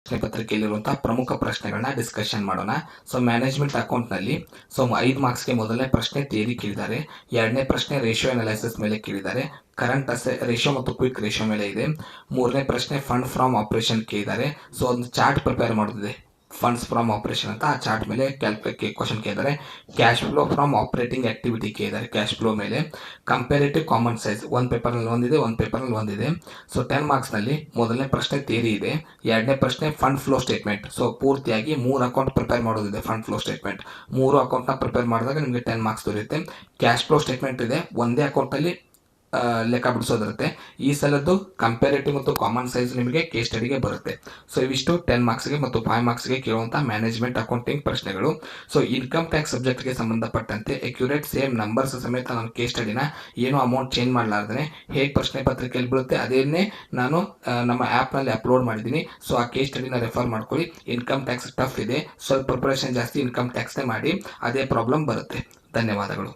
ಪ್ರಶ್ನೆ ಪತ್ರಿಕೆಯಲ್ಲಿರುವಂತಹ ಪ್ರಮುಖ ಪ್ರಶ್ನೆಗಳನ್ನ ಡಿಸ್ಕಷನ್ ಮಾಡೋಣ. ಸೊ ಮ್ಯಾನೇಜ್ಮೆಂಟ್ ಅಕೌಂಟ್ನಲ್ಲಿ 5 ಮಾರ್ಕ್ಸ್ಗೆ ಮೊದಲನೇ ಪ್ರಶ್ನೆ ಥಿಯರಿ ಕೇಳಿದ್ದಾರೆ, ಎರಡನೇ ಪ್ರಶ್ನೆ ರೇಷಿಯೋ ಅನಾಲಿಸಿಸ್ ಮೇಲೆ ಕೇಳಿದ್ದಾರೆ, ಕರೆಂಟ್ ರೇಷಿಯೋ ಮತ್ತು ಕ್ವಿಕ್ ರೇಷಿಯೋ ಮೇಲೆ ಇದೆ, ಮೂರನೇ ಪ್ರಶ್ನೆ ಫಂಡ್ ಫ್ರಮ್ ಆಪರೇಷನ್ ಕೇಳಿದ್ದಾರೆ. ಸೊ ಒಂದು ಚಾರ್ಟ್ ಪ್ರಿಪೇರ್ ಮಾಡೋದಿದೆ ಫಂಡ್ಸ್ ಫ್ರಮ್ ಆಪರೇಷನ್ ಅಂತ, ಆ ಚಾರ್ಟ್ ಮೇಲೆ ಕ್ವಶನ್ ಕೇಳಿದ್ದಾರೆ. Cash flow from operating activity ಕೇಳಿದ್ದಾರೆ, ಕ್ಯಾಶ್ ಫ್ಲೋ ಮೇಲೆ. ಕಂಪೇರೇಟಿವ್ ಕಾಮನ್ ಸೈಜ್ ಒಂದು ಪೇಪರ್ನಲ್ಲಿ ಒಂದಿದೆ, ಒಂದು ಪೇಪರ್ನಲ್ಲಿ ಒಂದಿದೆ. ಸೊ 10 ಮಾರ್ಕ್ಸ್ನಲ್ಲಿ ಮೊದಲನೇ ಪ್ರಶ್ನೆ ಥಿಯರಿ ಇದೆ, ಎರಡನೇ ಪ್ರಶ್ನೆ ಫಂಡ್ ಫ್ಲೋ ಸ್ಟೇಟ್ಮೆಂಟ್. ಸೊ ಪೂರ್ತಿಯಾಗಿ 3 ಅಕೌಂಟ್ ಪ್ರಿಪೇರ್ ಮಾಡೋದಿದೆ. ಫಂಡ್ ಫ್ಲೋ ಸ್ಟೇಟ್ಮೆಂಟ್ 3 ಅಕೌಂಟ್ನ ಪ್ರಿಪೇರ್ ಮಾಡಿದಾಗ ನಿಮಗೆ 10 ಮಾರ್ಕ್ಸ್ ದೊರೆಯುತ್ತೆ. ಕ್ಯಾಶ್ ಫ್ಲೋ ಸ್ಟೇಟ್ಮೆಂಟ್ ಇದೆ, ಒಂದೇ ಅಕೌಂಟಲ್ಲಿ ಲೆಕ್ಕ ಬಿಡಿಸೋದಿರುತ್ತೆ. ಈ ಸಲದ್ದು ಕಂಪೇರೇಟಿವ್ ಮತ್ತು ಕಾಮನ್ ಸೈಜ್ ನಿಮಗೆ ಕೇಸ್ ಸ್ಟಡಿಗೆ ಬರುತ್ತೆ. ಸೊ ಇವಿಷ್ಟು 10 ಮಾರ್ಕ್ಸ್ಗೆ ಮತ್ತು 5 ಮಾರ್ಕ್ಸ್ಗೆ ಕೇಳುವಂಥ ಮ್ಯಾನೇಜ್ಮೆಂಟ್ ಅಕೌಂಟಿಂಗ್ ಪ್ರಶ್ನೆಗಳು. ಸೊ ಇನ್ಕಮ್ ಟ್ಯಾಕ್ಸ್ ಸಬ್ಜೆಕ್ಟ್ಗೆ ಸಂಬಂಧಪಟ್ಟಂತೆ ಅಕ್ಯುರೇಟ್ ಸೇಮ್ ನಂಬರ್ಸ್ ಸಮೇತ ನಾನು ಕೇಸ್ ಸ್ಟಡಿನ ಏನೋ ಅಮೌಂಟ್ ಚೇಂಜ್ ಮಾಡಲಾರ್ದೇ ಹೇಗೆ ಪ್ರಶ್ನೆ ಪತ್ರಿಕೆಯಲ್ಲಿ ಬೀಳುತ್ತೆ ಅದೇನೇ ನಾನು ನಮ್ಮ ಆ್ಯಪ್ನಲ್ಲಿ ಅಪ್ಲೋಡ್ ಮಾಡಿದ್ದೀನಿ. ಸೊ ಆ ಕೇಸ್ ಸ್ಟಡಿನ ರೆಫರ್ ಮಾಡ್ಕೊಳ್ಳಿ. ಇನ್ಕಮ್ ಟ್ಯಾಕ್ಸ್ ಟಫ್ ಇದೆ, ಸ್ವಲ್ಪ ಪ್ರಿಪರೇಷನ್ ಜಾಸ್ತಿ, ಇನ್ಕಮ್ ಟ್ಯಾಕ್ಸ್ನೇ ಮಾಡಿ, ಅದೇ ಪ್ರಾಬ್ಲಮ್ ಬರುತ್ತೆ. ಧನ್ಯವಾದಗಳು.